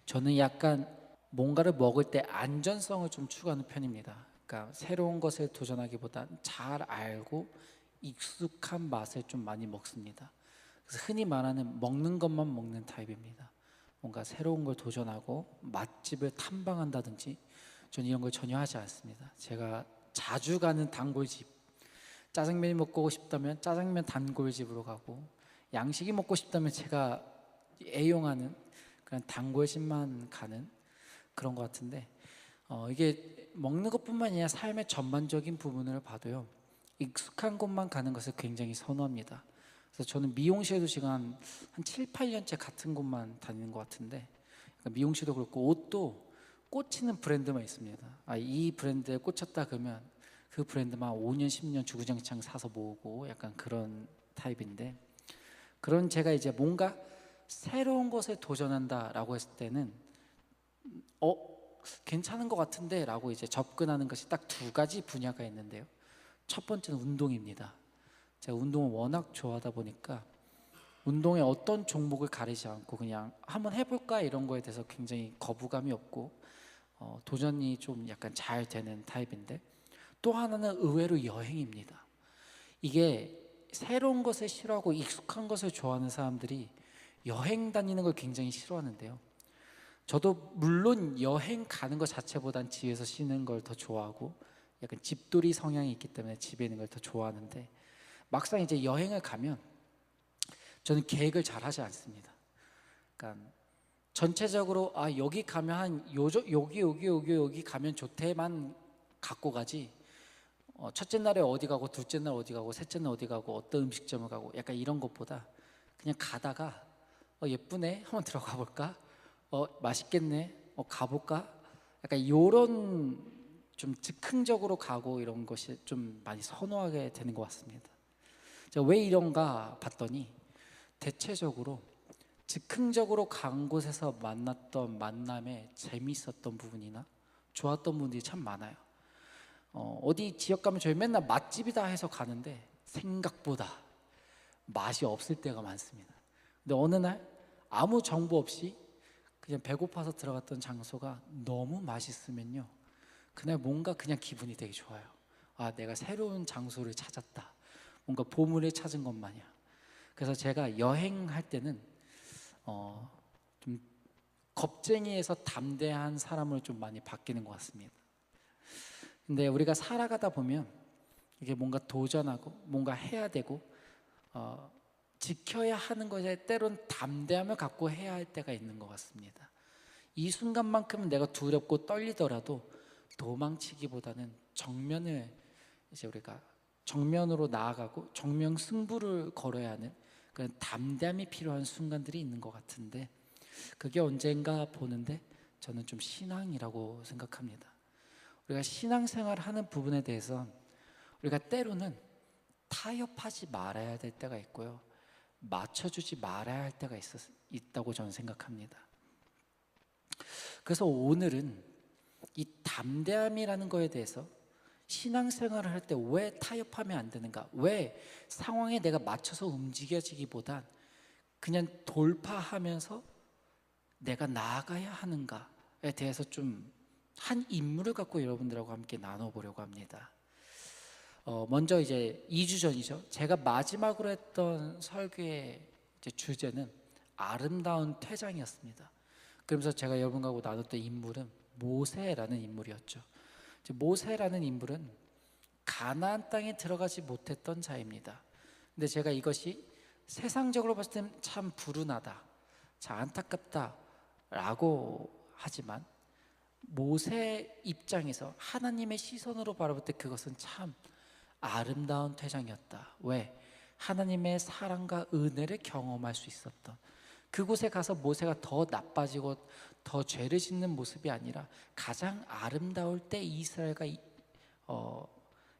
저는 약간 뭔가를 먹을 때 안전성을 좀 추구하는 편입니다. 그러니까 새로운 것을 도전하기보단 잘 알고 익숙한 맛을 좀 많이 먹습니다. 그래서 흔히 말하는 먹는 것만 먹는 타입입니다. 뭔가 새로운 걸 도전하고 맛집을 탐방한다든지 저는 이런 걸 전혀 하지 않습니다. 제가 자주 가는 단골집, 짜장면이 먹고 싶다면 짜장면 단골집으로 가고, 양식이 먹고 싶다면 제가 애용하는 그런 단골집만 가는 그런 것 같은데, 이게 먹는 것뿐만 아니라 삶의 전반적인 부분을 봐도요, 익숙한 곳만 가는 것을 굉장히 선호합니다. 그래서 저는 미용실도 지금 한 7, 8년째 같은 곳만 다니는 것 같은데, 그러니까 미용실도 그렇고 옷도 꽂히는 브랜드만 있습니다. 이 브랜드에 꽂혔다 그러면 그 브랜드만 5년, 10년 주구장창 사서 모으고 약간 그런 타입인데, 그런 제가 이제 뭔가 새로운 것에 도전한다라고 했을 때는 어 괜찮은 것 같은데 라고 이제 접근하는 것이 딱 두 가지 분야가 있는데요. 첫 번째는 운동입니다. 제가 운동을 워낙 좋아하다 보니까 운동의 어떤 종목을 가리지 않고 그냥 한번 해볼까 이런 거에 대해서 굉장히 거부감이 없고 도전이 좀 약간 잘 되는 타입인데, 또 하나는 의외로 여행입니다. 이게 새로운 것을 싫어하고 익숙한 것을 좋아하는 사람들이 여행 다니는 걸 굉장히 싫어하는데요, 저도 물론 여행 가는 것 자체보단 집에서 쉬는 걸 더 좋아하고 약간 집돌이 성향이 있기 때문에 집에 있는 걸 더 좋아하는데, 막상 이제 여행을 가면 저는 계획을 잘 하지 않습니다. 그러니까 전체적으로 여기 가면 여기 가면 좋대만 갖고 가지, 첫째 날에 어디 가고 둘째 날 어디 가고 셋째 날 어디 가고 어떤 음식점을 가고 약간 이런 것보다 그냥 가다가 예쁘네 한번 들어가 볼까, 맛있겠네 가볼까, 약간 요런 좀 즉흥적으로 가고 이런 것이 좀 많이 선호하게 되는 것 같습니다. 제가 왜 이런가 봤더니 대체적으로 즉흥적으로 간 곳에서 만났던 만남에 재미있었던 부분이나 좋았던 부분들이 참 많아요. 어디 지역 가면 저희 맨날 맛집이다 해서 가는데 생각보다 맛이 없을 때가 많습니다. 근데 어느 날 아무 정보 없이 그냥 배고파서 들어갔던 장소가 너무 맛있으면요, 그날 뭔가 그냥 기분이 되게 좋아요. 내가 새로운 장소를 찾았다, 뭔가 보물을 찾은 것 마냥. 그래서 제가 여행할 때는 좀 겁쟁이에서 담대한 사람으로 좀 많이 바뀌는 것 같습니다. 근데 우리가 살아가다 보면 이게 뭔가 도전하고 뭔가 해야 되고 지켜야 하는 것에 때론 담대함을 갖고 해야 할 때가 있는 것 같습니다. 이 순간만큼은 내가 두렵고 떨리더라도 도망치기보다는 정면을 이제 우리가 정면으로 나아가고 정면 승부를 걸어야 하는 그런 담대함이 필요한 순간들이 있는 것 같은데, 그게 언젠가 보는데 저는 좀 신앙이라고 생각합니다. 우리가 신앙생활을 하는 부분에 대해서 우리가 때로는 타협하지 말아야 될 때가 있고요, 맞춰주지 말아야 할 때가 있다고 저는 생각합니다. 그래서 오늘은 이 담대함이라는 거에 대해서 신앙생활을 할 때 왜 타협하면 안 되는가, 왜 상황에 내가 맞춰서 움직여지기보단 그냥 돌파하면서 내가 나아가야 하는가에 대해서 좀 한 인물을 갖고 여러분들하고 함께 나눠보려고 합니다. 먼저 이제 2주 전이죠. 제가 마지막으로 했던 설교의 이제 주제는 아름다운 퇴장이었습니다. 그러면서 제가 여러분하고 나눴던 인물은 모세라는 인물이었죠. 모세라는 인물은 가나안 땅에 들어가지 못했던 자입니다. 근데 제가 이것이 세상적으로 봤을 땐 참 불운하다, 참 안타깝다라고 하지만 모세 입장에서 하나님의 시선으로 바라볼 때 그것은 참 아름다운 퇴장이었다. 왜? 하나님의 사랑과 은혜를 경험할 수 있었던, 그곳에 가서 모세가 더 나빠지고 더 죄를 짓는 모습이 아니라 가장 아름다울 때 이스라엘과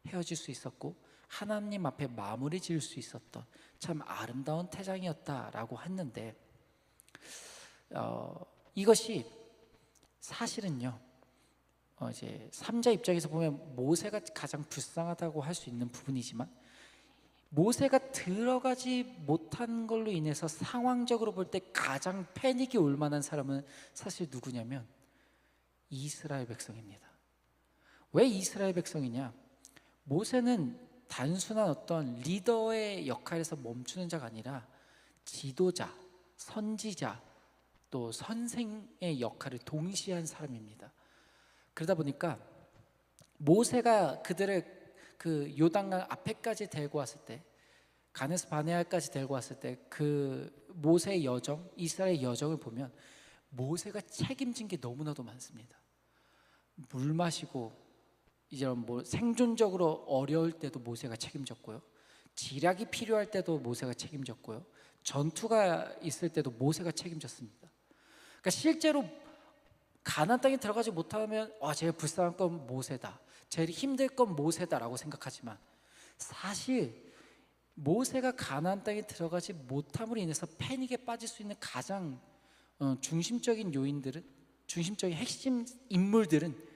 헤어질 수 있었고 하나님 앞에 마무리 지을 수 있었던 참 아름다운 태장이었다라고 했는데, 이것이 사실은요, 이제 삼자 입장에서 보면 모세가 가장 불쌍하다고 할 수 있는 부분이지만 모세가 들어가지 못한 걸로 인해서 상황적으로 볼 때 가장 패닉이 올 만한 사람은 사실 누구냐면 이스라엘 백성입니다. 왜 이스라엘 백성이냐? 모세는 단순한 어떤 리더의 역할에서 멈추는 자가 아니라 지도자, 선지자, 또 선생의 역할을 동시에 한 사람입니다. 그러다 보니까 모세가 그들을 그 요단강 앞에까지 데리고 왔을 때, 가데스 바네아까지 데리고 왔을 때 그 모세의 여정, 이스라엘의 여정을 보면 모세가 책임진 게 너무나도 많습니다. 물 마시고 이제 뭐 생존적으로 어려울 때도 모세가 책임졌고요. 지략이 필요할 때도 모세가 책임졌고요. 전투가 있을 때도 모세가 책임졌습니다. 그러니까 실제로 가나안 땅에 들어가지 못하면 제일 불쌍한 건 모세다, 제일 힘들 건 모세다라고 생각하지만 사실 모세가 가나안 땅에 들어가지 못함으로 인해서 패닉에 빠질 수 있는 가장 중심적인 요인들은, 중심적인 핵심 인물들은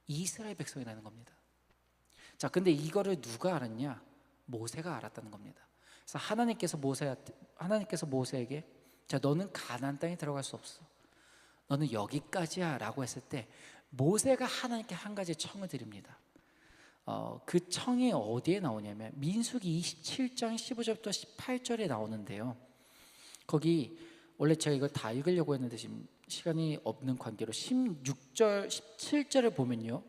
이스라엘 백성이라는 겁니다. 자, 근데 이거를 누가 알았냐? 모세가 알았다는 겁니다. 그래서 하나님께서 모세에게 자, 너는 가나안 땅에 들어갈 수 없어. 너는 여기까지야 라고 했을 때 모세가 하나님께 한 가지 청을 드립니다. 그 청이 어디에 나오냐면 민수기 27장 15절부터 18절에 나오는데요. 거기 원래 제가 이걸 다 읽으려고 했는데 지금 시간이 없는 관계로 16절, 17절을 보면요,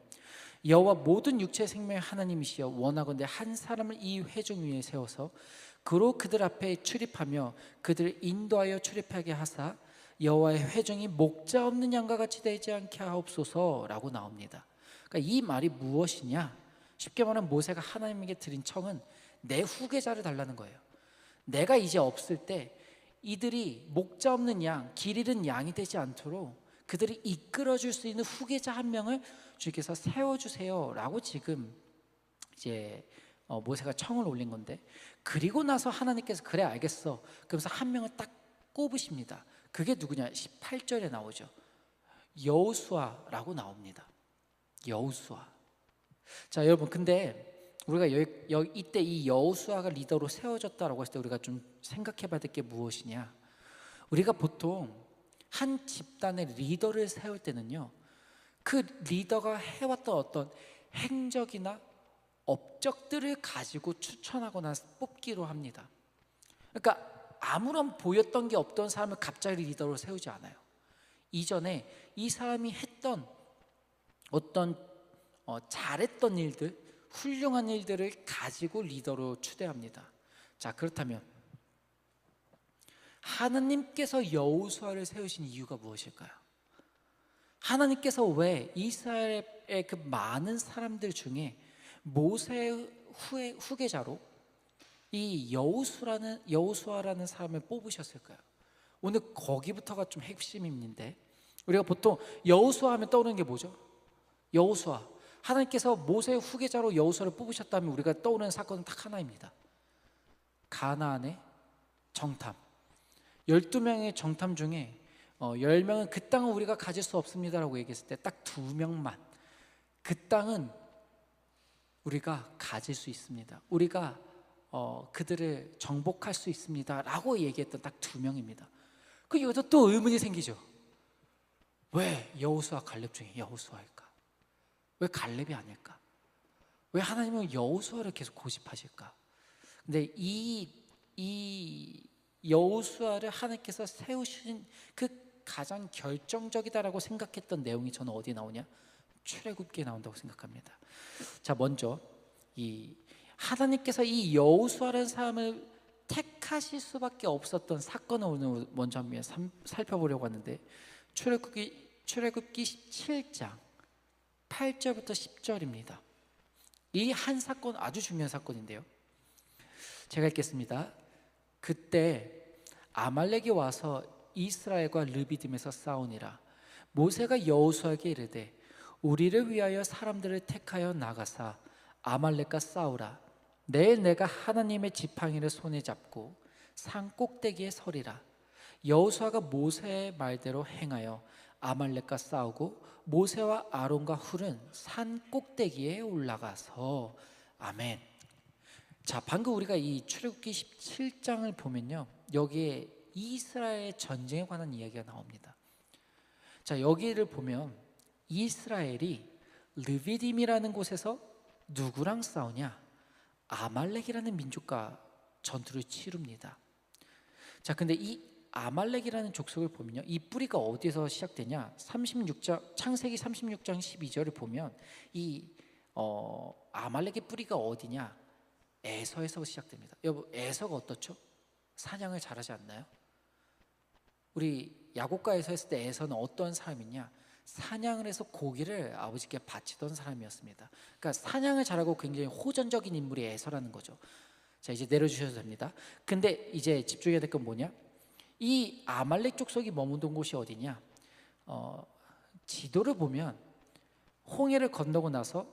여호와 모든 육체의 생명의 하나님이시여 원하건대 한 사람을 이 회중 위에 세워서 그로 그들 앞에 출입하며 그들을 인도하여 출입하게 하사 여호와의 회중이 목자 없는 양과 같이 되지 않게 하옵소서라고 나옵니다. 그러니까 이 말이 무엇이냐? 쉽게 말하면 모세가 하나님에게 드린 청은 내 후계자를 달라는 거예요. 내가 이제 없을 때 이들이 목자 없는 양, 길 잃은 양이 되지 않도록 그들을 이끌어줄 수 있는 후계자 한 명을 주께서 세워주세요라고 지금 이제 모세가 청을 올린 건데, 그리고 나서 하나님께서 그래 알겠어 그러면서 한 명을 딱 꼽으십니다. 그게 누구냐? 18절에 나오죠. 여호수아라고 나옵니다. 여호수아. 자, 여러분, 근데 우리가 이때 이 여호수아가 리더로 세워졌다라고 했을 때 우리가 좀 생각해 봐야 될 게 무엇이냐? 우리가 보통 한 집단의 리더를 세울 때는요, 그 리더가 해왔던 어떤 행적이나 업적들을 가지고 추천하거나 뽑기로 합니다. 그러니까 아무런 보였던 게 없던 사람을 갑자기 리더로 세우지 않아요. 이전에 이 사람이 했던 어떤 잘했던 일들, 훌륭한 일들을 가지고 리더로 추대합니다. 자, 그렇다면 하나님께서 여호수아를 세우신 이유가 무엇일까요? 하나님께서 왜 이스라엘의 그 많은 사람들 중에 모세의 후계자로 이 여호수아라는 사람을 뽑으셨을까요? 오늘 거기부터가 좀 핵심인데, 우리가 보통 여호수아 하면 떠오르는 게 뭐죠? 여호수아, 하나님께서 모세의 후계자로 여호수아를 뽑으셨다면 우리가 떠오르는 사건은 딱 하나입니다. 가나안의 정탐. 12명의 정탐 중에 10명은 그 땅은 우리가 가질 수 없습니다라고 얘기했을 때 딱 2명만 그 땅은 우리가 가질 수 있습니다, 우리가 그들을 정복할 수 있습니다라고 얘기했던 딱 2명입니다. 그 여기서 또 의문이 생기죠. 왜 여호수아 갈렙 중에 여호수아일까? 왜 갈렙이 아닐까? 왜 하나님은 여호수아를 계속 고집하실까? 근데 이 여호수아를 하나님께서 세우신 그 가장 결정적이다라고 생각했던 내용이 저는 어디에 나오냐? 출애굽기에 나온다고 생각합니다. 자, 먼저 이 하나님께서 이 여호수아라는 사람을 택하실 수밖에 없었던 사건을 오늘 먼저 한번 살펴보려고 하는데, 출애굽기 17장 8절부터 10절입니다. 이 한 사건 아주 중요한 사건인데요, 제가 읽겠습니다. 그때 아말렉이 와서 이스라엘과 르비딤에서 싸우니라. 모세가 여호수아에게 이르되 우리를 위하여 사람들을 택하여 나가사 아말렉과 싸우라. 내일 내가 하나님의 지팡이를 손에 잡고 산 꼭대기에 서리라. 여호수아가 모세의 말대로 행하여 아말렉과 싸우고 모세와 아론과 훌은 산 꼭대기에 올라가서. 아멘. 자, 방금 우리가 이 출애굽기 17장을 보면요, 여기에 이스라엘 전쟁에 관한 이야기가 나옵니다. 자, 여기를 보면 이스라엘이 르비딤이라는 곳에서 누구랑 싸우냐? 아말렉이라는 민족과 전투를 치릅니다. 자, 근데 이 아말렉이라는 족속을 보면요, 이 뿌리가 어디서 시작되냐? 36장, 창세기 36장 12절을 보면 이 아말렉의 뿌리가 어디냐? 에서에서 시작됩니다. 여러분, 에서가 어떻죠? 사냥을 잘하지 않나요? 우리 야곱과에서 했을 때 에서는 어떤 사람이냐? 사냥을 해서 고기를 아버지께 바치던 사람이었습니다. 그러니까 사냥을 잘하고 굉장히 호전적인 인물이 에서라는 거죠. 자, 이제 내려주셔도 됩니다. 근데 이제 집중해야 될 건 뭐냐? 이 아말렉 족속이 머무던 곳이 어디냐? 지도를 보면 홍해를 건너고 나서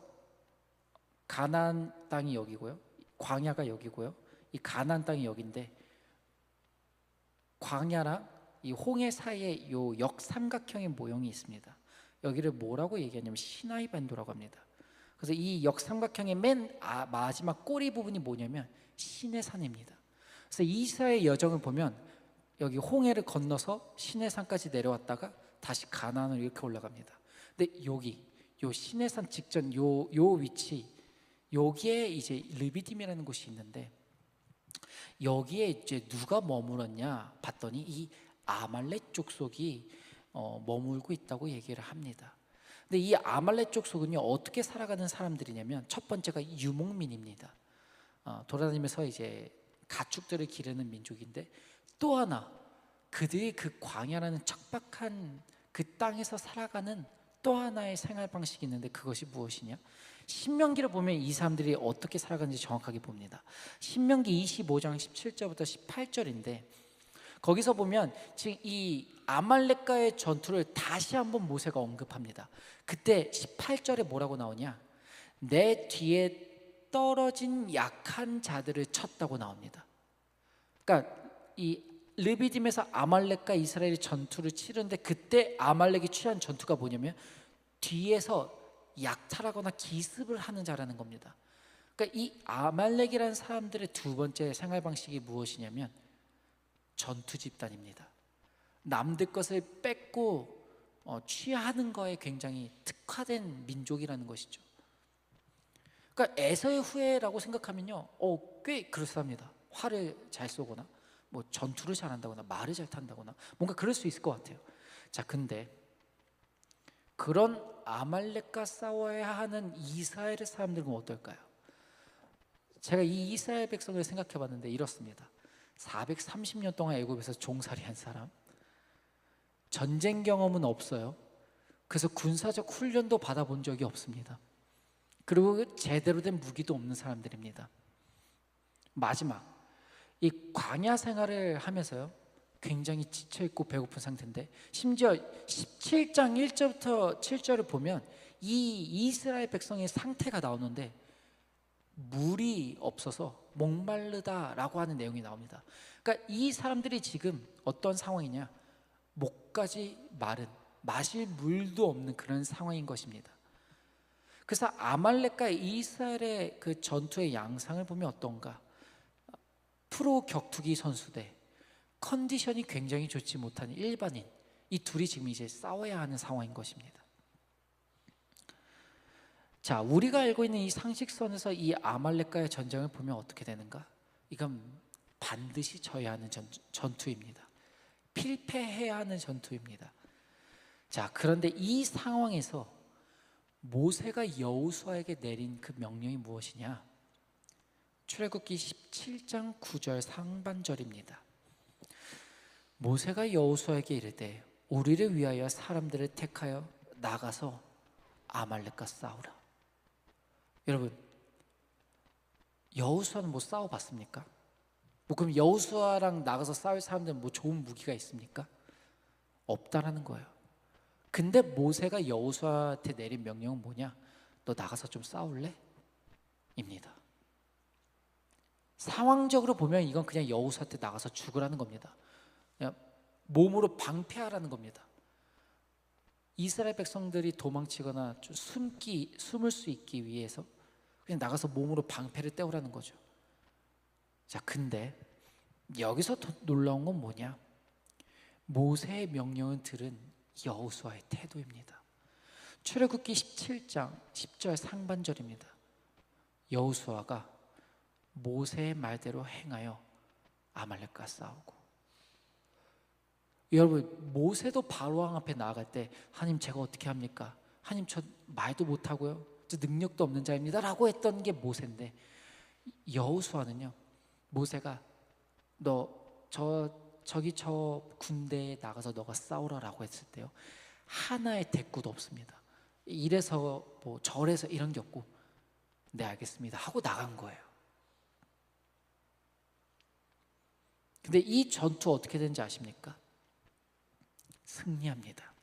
가나안 땅이 여기고요, 광야가 여기고요, 이 가나안 땅이 여기인데, 광야랑 이 홍해 사이에 요 역삼각형의 모형이 있습니다. 여기를 뭐라고 얘기하냐면 시나이 반도라고 합니다. 그래서 이 역삼각형의 맨 마지막 꼬리 부분이 뭐냐면 시내산입니다. 그래서 이스라엘 여정을 보면 여기 홍해를 건너서 시내산까지 내려왔다가 다시 가나안으로 이렇게 올라갑니다. 근데 여기 요 시내산 직전 요 위치, 여기에 이제 르비딤이라는 곳이 있는데, 여기에 이제 누가 머물었냐 봤더니 이 아말렉 족속이 머물고 있다고 얘기를 합니다. 근데 이 아말렉 족속은요, 어떻게 살아가는 사람들이냐면 첫 번째가 유목민입니다. 돌아다니면서 이제 가축들을 기르는 민족인데, 또 하나 그들이 그 광야라는 척박한 그 땅에서 살아가는 또 하나의 생활 방식이 있는데, 그것이 무엇이냐? 신명기를 보면 이 사람들이 어떻게 살아가는지 정확하게 봅니다. 신명기 25장 17절부터 18절인데, 거기서 보면 지금 이 아말렉과의 전투를 다시 한번 모세가 언급합니다. 그때 18절에 뭐라고 나오냐? 내 뒤에 떨어진 약한 자들을 쳤다고 나옵니다. 그러니까 이 르비딤에서 아말렉과 이스라엘이 전투를 치르는데, 그때 아말렉이 취한 전투가 뭐냐면 뒤에서 약탈하거나 기습을 하는 자라는 겁니다. 그러니까 이 아말렉이라는 사람들의 두 번째 생활 방식이 무엇이냐면 전투 집단입니다. 남들 것을 뺏고 취하는 거에 굉장히 특화된 민족이라는 것이죠. 그러니까 에서의 후예라고 생각하면요, 꽤 그럴싸합니다. 활을 잘 쏘거나 뭐 전투를 잘한다거나 말을 잘 탄다거나 뭔가 그럴 수 있을 것 같아요. 자, 근데 그런 아말렉과 싸워야 하는 이스라엘의 사람들은 어떨까요? 제가 이 이스라엘 백성을 생각해 봤는데 이렇습니다. 430년 동안 애굽에서 종살이한 사람, 전쟁 경험은 없어요. 그래서 군사적 훈련도 받아본 적이 없습니다. 그리고 제대로 된 무기도 없는 사람들입니다. 마지막, 이 광야 생활을 하면서요, 굉장히 지쳐있고 배고픈 상태인데, 심지어 17장 1절부터 7절을 보면 이 이스라엘 백성의 상태가 나오는데 물이 없어서 목마르다라고 하는 내용이 나옵니다. 그러니까 이 사람들이 지금 어떤 상황이냐? 목까지 마른, 마실 물도 없는 그런 상황인 것입니다. 그래서 아말렉과 이스라엘의 그 전투의 양상을 보면 어떤가? 프로 격투기 선수대, 컨디션이 굉장히 좋지 못한 일반인, 이 둘이 지금 이제 싸워야 하는 상황인 것입니다. 자, 우리가 알고 있는 이 상식선에서 이 아말렉과의 전쟁을 보면 어떻게 되는가? 이건 반드시 져야 하는 전투입니다. 필패해야 하는 전투입니다. 자, 그런데 이 상황에서 모세가 여호수아에게 내린 그 명령이 무엇이냐? 출애굽기 17장 9절 상반절입니다. 모세가 여호수아에게 이르되 우리를 위하여 사람들을 택하여 나가서 아말렉과 싸우라. 여러분, 여호수아는 뭐 싸워봤습니까? 뭐 그럼 여호수아랑 나가서 싸울 사람들은 뭐 좋은 무기가 있습니까? 없다라는 거예요. 근데 모세가 여호수아한테 내린 명령은 뭐냐? 너 나가서 좀 싸울래? 입니다. 상황적으로 보면 이건 그냥 여호수아한테 나가서 죽으라는 겁니다. 그냥 몸으로 방패하라는 겁니다. 이스라엘 백성들이 도망치거나 좀 숨을 수 있기 위해서 그냥 나가서 몸으로 방패를 떼우라는 거죠. 자, 근데 여기서 더 놀라운 건 뭐냐? 모세의 명령을 들은 여호수아의 태도입니다. 출애굽기 17장 10절 상반절입니다. 여호수아가 모세의 말대로 행하여 아말렉과 싸우고. 여러분, 모세도 바로왕 앞에 나아갈 때 하나님 제가 어떻게 합니까? 하나님 저 말도 못하고요, 저 능력도 없는 자입니다 라고 했던 게 모세인데, 여호수아는요, 모세가 저기 저 군대에 나가서 너가 싸우라 라고 했을 때요, 하나의 대꾸도 없습니다. 이래서 뭐 저래서 이런 게 없고, 네 알겠습니다 하고 나간 거예요. 근데 이 전투 어떻게 되는지 아십니까? 승리합니다.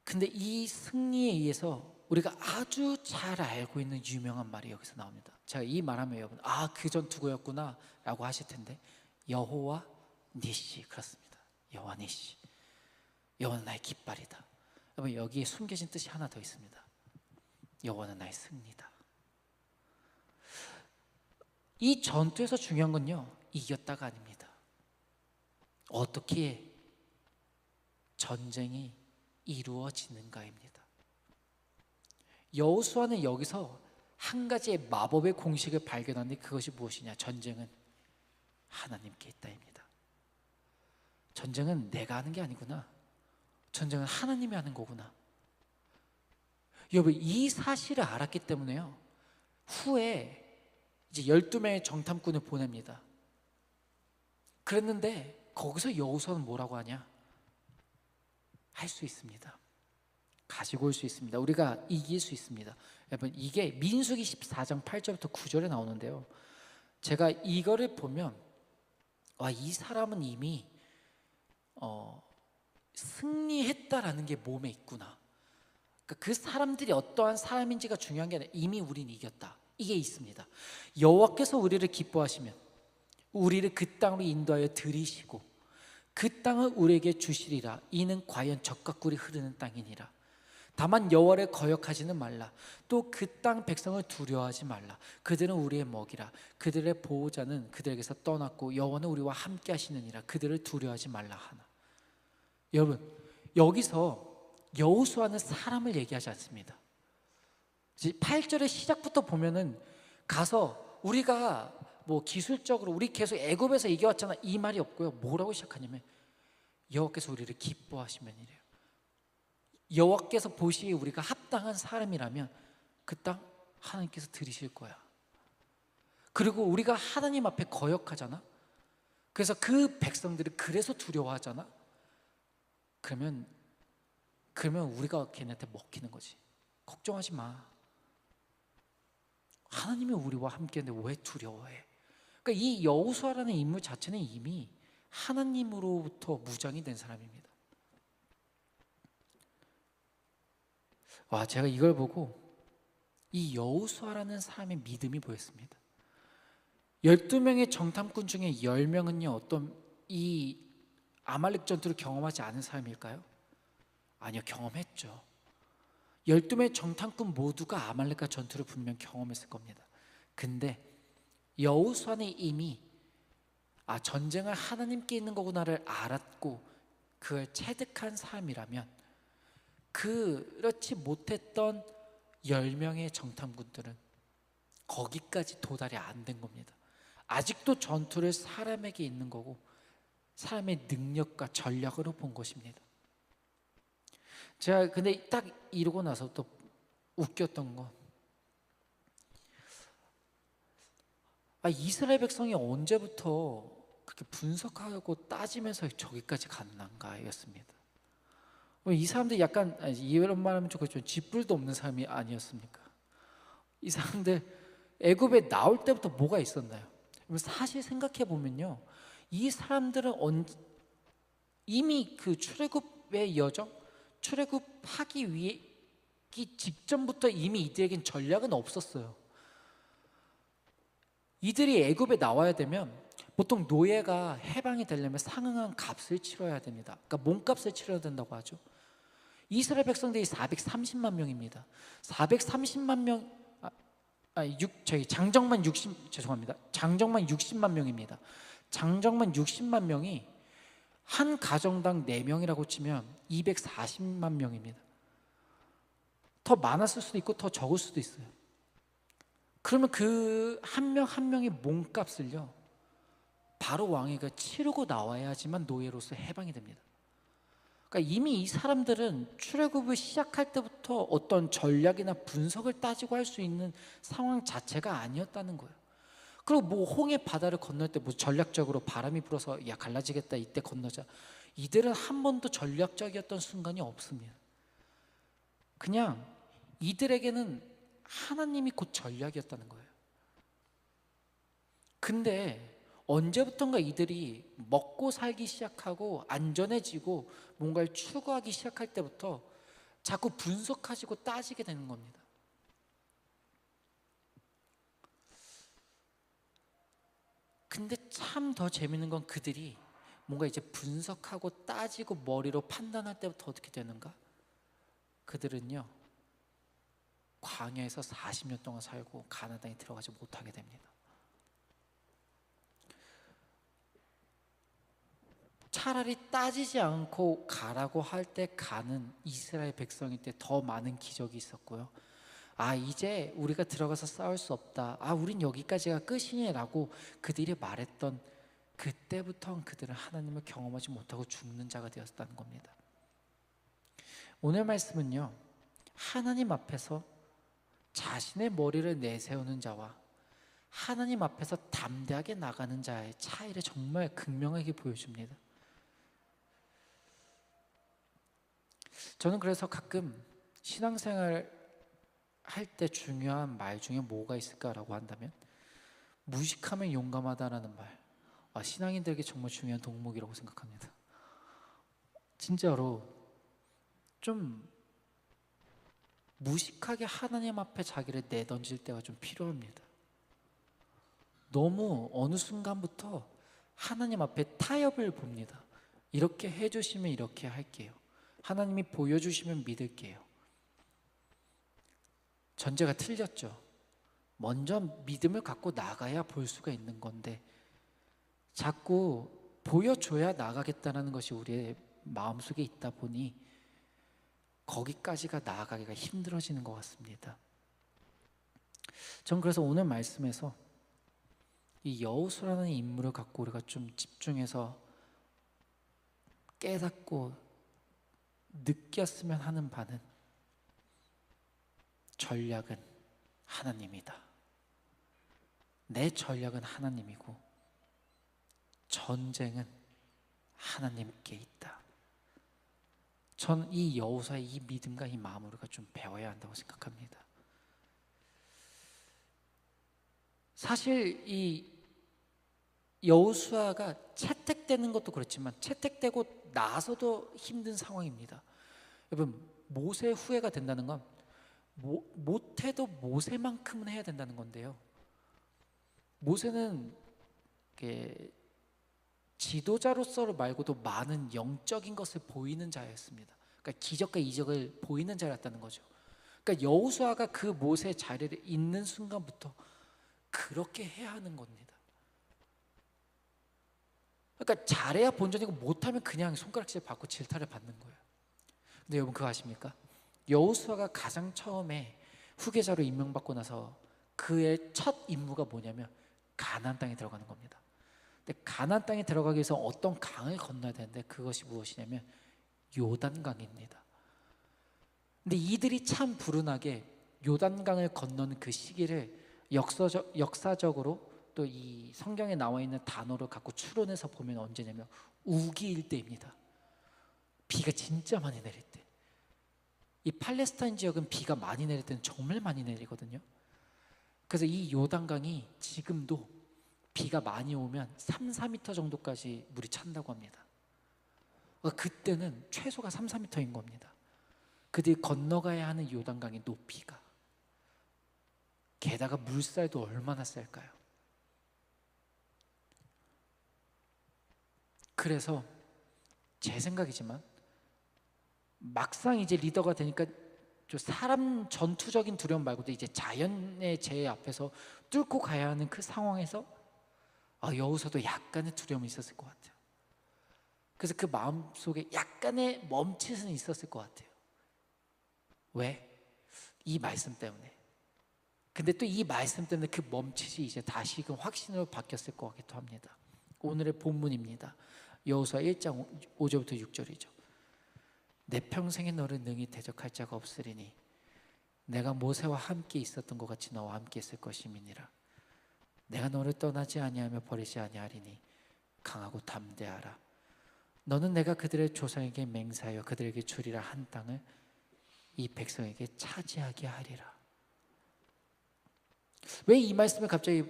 근데 이 승리에 의해서 우리가 아주 잘 알고 있는 유명한 말이 여기서 나옵니다. 제가 이 말하면 여러분, 아, 그 전투구였구나 라고 하실 텐데, 여호와 니시, 그렇습니다. 여호와 니시, 여호와는 나의 깃발이다. 여러분, 여기에 숨겨진 뜻이 하나 더 있습니다. 여호와는 나의 승리다. 이 전투에서 중요한 건요, 이겼다가 아닙니다. 어떻게 전쟁이 이루어지는가입니다. 여호수아는 여기서 한 가지의 마법의 공식을 발견하는데, 그것이 무엇이냐? 전쟁은 하나님께 있다입니다. 전쟁은 내가 하는 게 아니구나. 전쟁은 하나님이 하는 거구나. 여러분, 이 사실을 알았기 때문에요, 후에 이제 12명의 정탐꾼을 보냅니다. 그랬는데 거기서 여호수아는 뭐라고 하냐? 할 수 있습니다. 가지고 올 수 있습니다. 우리가 이길 수 있습니다. 여러분, 이게 민수기 14장 8절부터 9절에 나오는데요, 제가 이거를 보면 와, 이 사람은 이미 승리했다라는 게 몸에 있구나. 그러니까 그 사람들이 어떠한 사람인지가 중요한 게 아니라 이미 우린 이겼다, 이게 있습니다. 여호와께서 우리를 기뻐하시면 우리를 그 땅으로 인도하여 들이시고 그 땅을 우리에게 주시리라. 이는 과연 젖과 꿀이 흐르는 땅이니라. 다만 여호와를 거역하지는 말라. 또 그 땅 백성을 두려워하지 말라. 그들은 우리의 먹이라. 그들의 보호자는 그들에게서 떠났고 여호와는 우리와 함께 하시느니라. 그들을 두려워하지 말라 하나. 여러분, 여기서 여호수아는 사람을 얘기하지 않습니다. 8절의 시작부터 보면은 가서 우리가 뭐 기술적으로 우리 계속 애굽에서 이겨왔잖아, 이 말이 없고요. 뭐라고 시작하냐면 여호와께서 우리를 기뻐하시면 이래요. 여호와께서 보시기에 우리가 합당한 사람이라면 그 땅 하나님께서 들이실 거야. 그리고 우리가 하나님 앞에 거역하잖아. 그래서 그 백성들이 그래서 두려워하잖아. 그러면 우리가 걔네한테 먹히는 거지. 걱정하지 마. 하나님이 우리와 함께인데 왜 두려워해? 그러니까 이 여호수아라는 인물 자체는 이미 하나님으로부터 무장이 된 사람입니다. 와, 제가 이걸 보고 이 여호수아라는 사람의 믿음이 보였습니다. 12명의 정탐꾼 중에 10명은요 어떤 이 아말렉 전투를 경험하지 않은 사람일까요? 아니요, 경험했죠. 12명의 정탐꾼 모두가 아말렉과 전투를 분명 경험했을 겁니다. 근데 여호수아는 이미 전쟁은 하나님께 있는 거구나를 알았고 그걸 체득한 사람이라면, 그렇지 못했던 10명의 정탐꾼들은 거기까지 도달이 안 된 겁니다. 아직도 전투를 사람에게 있는 거고 사람의 능력과 전략으로 본 것입니다. 제가 근데 딱 이러고 나서 또 웃겼던 건, 이스라엘 백성이 언제부터 그렇게 분석하고 따지면서 저기까지 갔는가였습니다. 이 사람들이 약간, 이런 말하면 좀 그렇죠, 쥐뿔도 없는 사람이 아니었습니까? 이 사람들 애굽에 나올 때부터 뭐가 있었나요? 사실 생각해 보면요, 이 사람들은 이미 그 출애굽의 여정, 출애굽하기 위해 직전부터 이미 이들에겐 전략은 없었어요. 이들이 애굽에 나와야 되면 보통 노예가 해방이 되려면 상응한 값을 치러야 됩니다. 그러니까 몸값을 치러야 된다고 하죠. 이스라엘 백성들이 430만 명입니다. 430만 명 저희 장정만 60 죄송합니다. 장정만 60만 명입니다. 장정만 60만 명이 한 가정당 4명이라고 치면 240만 명입니다. 더 많았을 수도 있고 더 적을 수도 있어요. 그러면 그 한 명 한 명의 몸값을요 바로 왕위가 치르고 나와야지만 노예로서 해방이 됩니다. 그러니까 이미 이 사람들은 출애굽을 시작할 때부터 어떤 전략이나 분석을 따지고 할 수 있는 상황 자체가 아니었다는 거예요. 그리고 뭐 홍해 바다를 건널 때 뭐 전략적으로 바람이 불어서 야 갈라지겠다 이때 건너자, 이들은 한 번도 전략적이었던 순간이 없습니다. 그냥 이들에게는 하나님이 곧 전략이었다는 거예요. 근데 언제부턴가 이들이 먹고 살기 시작하고 안전해지고 뭔가를 추구하기 시작할 때부터 자꾸 분석하시고 따지게 되는 겁니다. 근데 참 더 재밌는 건 그들이 뭔가 이제 분석하고 따지고 머리로 판단할 때부터 어떻게 되는가? 그들은요 광야에서 40년 동안 살고 가나안 땅에 들어가지 못하게 됩니다. 차라리 따지지 않고 가라고 할 때 가는 이스라엘 백성일 때 더 많은 기적이 있었고요. 아 이제 우리가 들어가서 싸울 수 없다, 아 우린 여기까지가 끝이니 라고 그들이 말했던 그때부터 그들은 하나님을 경험하지 못하고 죽는 자가 되었다는 겁니다. 오늘 말씀은요 하나님 앞에서 자신의 머리를 내세우는 자와 하나님 앞에서 담대하게 나가는 자의 차이를 정말 극명하게 보여줍니다. 저는 그래서 가끔 신앙생활 할 때 중요한 말 중에 뭐가 있을까라고 한다면 무식하면 용감하다라는 말, 신앙인들에게 정말 중요한 덕목이라고 생각합니다. 진짜로 좀 무식하게 하나님 앞에 자기를 내던질 때가 좀 필요합니다. 너무 어느 순간부터 하나님 앞에 타협을 봅니다. 이렇게 해주시면 이렇게 할게요, 하나님이 보여주시면 믿을게요. 전제가 틀렸죠. 먼저 믿음을 갖고 나가야 볼 수가 있는 건데 자꾸 보여줘야 나가겠다는 것이 우리의 마음속에 있다 보니 거기까지가 나아가기가 힘들어지는 것 같습니다. 전 그래서 오늘 말씀에서 이 여호수아라는 인물을 갖고 우리가 좀 집중해서 깨닫고 느꼈으면 하는 바는 전략은 하나님이다. 내 전략은 하나님이고 전쟁은 하나님께 있다. 전 이 여호수아의 이 믿음과 이 마음을 우리가 좀 배워야 한다고 생각합니다. 사실 이 여호수아가 채택되는 것도 그렇지만 채택되고 나서도 힘든 상황입니다. 여러분 모세 후예가 된다는 건 못해도 모세만큼은 해야 된다는 건데요, 모세는 지도자로서 말고도 많은 영적인 것을 보이는 자였습니다. 그러니까 기적과 이적을 보이는 자였다는 거죠. 그러니까 여호수아가 그 모세의 자리에 있는 순간부터 그렇게 해야 하는 겁니다. 그러니까 잘해야 본전이고 못하면 그냥 손가락질 받고 질타를 받는 거예요. 근데 여러분 그거 아십니까? 여호수아가 가장 처음에 후계자로 임명받고 나서 그의 첫 임무가 뭐냐면 가나안 땅에 들어가는 겁니다. 근데 가나안 땅에 들어가기 위해서 어떤 강을 건너야 되는데 그것이 무엇이냐면 요단강입니다. 근데 이들이 참 불운하게 요단강을 건너는 그 시기를 역사적으로 또 이 성경에 나와 있는 단어를 갖고 추론해서 보면 언제냐면 우기일 때입니다. 비가 진짜 많이 내릴 때. 이 팔레스타인 지역은 비가 많이 내릴 때는 정말 많이 내리거든요. 그래서 이 요단강이 지금도 비가 많이 오면 3, 4m 정도까지 물이 찬다고 합니다. 그때는 최소가 3, 4m인 겁니다. 그들이 건너가야 하는 요단강의 높이가, 게다가 물살도 얼마나 셀까요? 그래서 제 생각이지만 막상 이제 리더가 되니까 저 사람 전투적인 두려움 말고도 이제 자연의 재해 앞에서 뚫고 가야 하는 그 상황에서 여호수아도 약간의 두려움이 있었을 것 같아요. 그래서 그 마음속에 약간의 멈칫은 있었을 것 같아요. 왜? 이 말씀 때문에. 근데 또 이 말씀 때문에 그 멈칫이 이제 다시금 확신으로 바뀌었을 것 같기도 합니다. 오늘의 본문입니다. 여호수아 1장 5절부터 6절이죠. 내 평생에 너를 능히 대적할 자가 없으리니 내가 모세와 함께 있었던 것 같이 너와 함께 있을 것임이니라. 내가 너를 떠나지 아니하며 버리지 아니하리니 강하고 담대하라. 너는 내가 그들의 조상에게 맹세하여 그들에게 주리라 한 땅을 이 백성에게 차지하게 하리라. 왜 이 말씀을 갑자기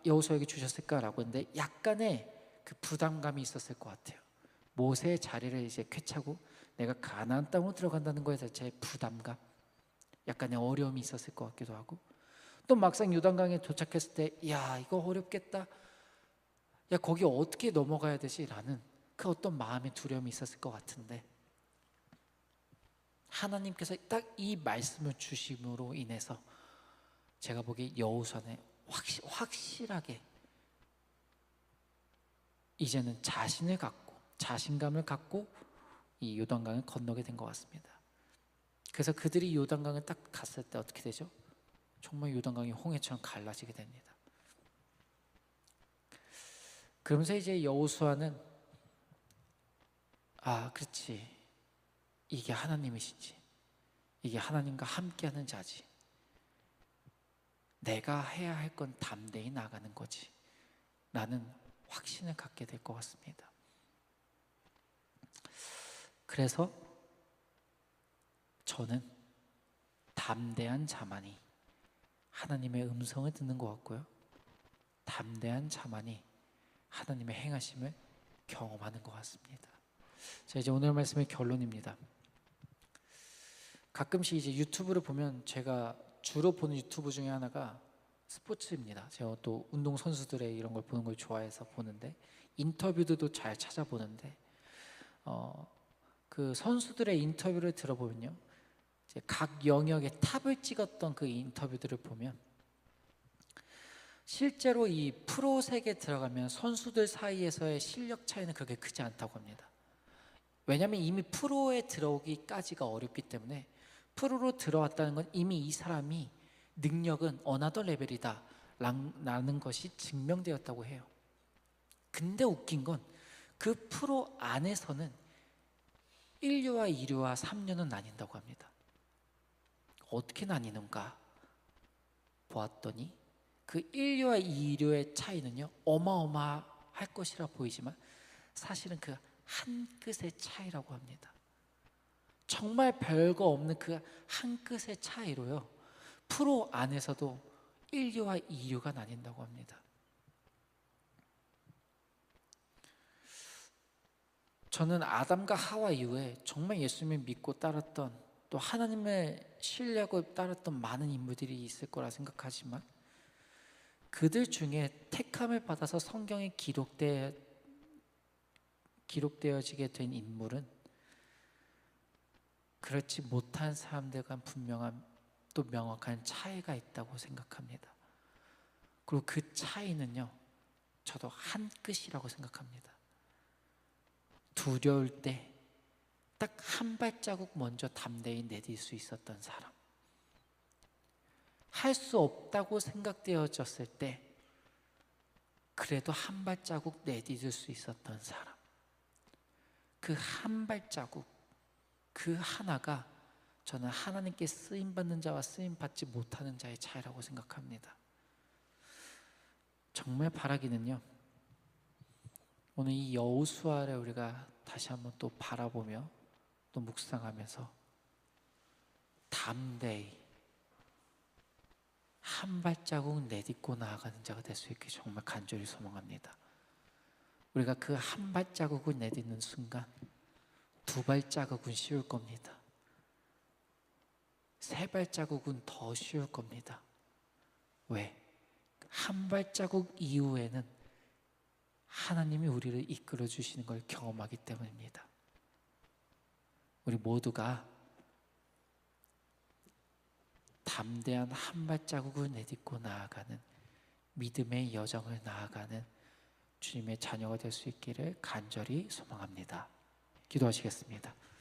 여호수아에게 주셨을까라고 했는데 약간의 그 부담감이 있었을 것 같아요. 모세의 자리를 이제 쾌차고 내가 가나안 땅으로 들어간다는 거에 자체의 부담감, 약간의 어려움이 있었을 것 같기도 하고, 또 막상 요단강에 도착했을 때 야 이거 어렵겠다, 야 거기 어떻게 넘어가야 되지? 라는 그 어떤 마음의 두려움이 있었을 것 같은데, 하나님께서 딱 이 말씀을 주심으로 인해서 제가 보기에 여호수아는 확실하게 이제는 자신을 갖고 자신감을 갖고 이 요단강을 건너게 된 것 같습니다. 그래서 그들이 요단강을 딱 갔을 때 어떻게 되죠? 정말 요단강이 홍해처럼 갈라지게 됩니다. 그러면서 이제 여호수아는 그렇지, 이게 하나님이시지, 이게 하나님과 함께하는 자지, 내가 해야 할 건 담대히 나가는 거지 라는 확신을 갖게 될 것 같습니다. 그래서 저는 담대한 자만이 하나님의 음성을 듣는 것 같고요, 담대한 자만이 하나님의 행하심을 경험하는 것 같습니다. 자, 이제 오늘 말씀의 결론입니다. 가끔씩 이제 유튜브를 보면 제가 주로 보는 유튜브 중에 하나가 스포츠입니다. 제가 또 운동 선수들의 이런 걸 보는 걸 좋아해서 보는데, 인터뷰들도 잘 찾아보는데 그 선수들의 인터뷰를 들어보면요, 이제 각 영역에 탑을 찍었던 그 인터뷰들을 보면 실제로 이 프로 세계에 들어가면 선수들 사이에서의 실력 차이는 그렇게 크지 않다고 합니다. 왜냐하면 이미 프로에 들어오기까지가 어렵기 때문에, 프로로 들어왔다는 건 이미 이 사람이 능력은 어나더 레벨이다 라는 것이 증명되었다고 해요. 근데 웃긴 건 그 프로 안에서는 1류와 2류와 3류는 나뉜다고 합니다. 어떻게 나뉘는가 보았더니 그 1류와 2류의 차이는요 어마어마할 것이라 보이지만 사실은 그 한 끗의 차이라고 합니다. 정말 별거 없는 그 한 끗의 차이로요 프로 안에서도 1류와 2류가 나뉜다고 합니다. 저는 아담과 하와 이후에 정말 예수님을 믿고 따랐던, 또 하나님의 신뢰하고 따랐던 많은 인물들이 있을 거라 생각하지만, 그들 중에 택함을 받아서 성경에 기록되어지게 된 인물은 그렇지 못한 사람들과 분명한 또 명확한 차이가 있다고 생각합니다. 그리고 그 차이는요 저도 한 끗이라고 생각합니다. 두려울 때 딱 한 발자국 먼저 담대히 내딜 수 있었던 사람, 할 수 없다고 생각되어졌을 때 그래도 한 발자국 내디딜 수 있었던 사람, 그 한 발자국, 그 하나가 저는 하나님께 쓰임받는 자와 쓰임받지 못하는 자의 차이라고 생각합니다. 정말 바라기는요, 오늘 이 여호수아를 우리가 다시 한번 또 바라보며 또 묵상하면서 담대히 한 발자국 내딛고 나아가는 자가 될 수 있게 정말 간절히 소망합니다. 우리가 그 한 발자국을 내딛는 순간 두 발자국은 쉬울 겁니다. 세 발자국은 더 쉬울 겁니다. 왜? 한 발자국 이후에는 하나님이 우리를 이끌어 주시는 걸 경험하기 때문입니다. 우리 모두가 담대한 한 발자국을 내딛고 나아가는 믿음의 여정을 나아가는 주님의 자녀가 될 수 있기를 간절히 소망합니다. 기도하시겠습니다.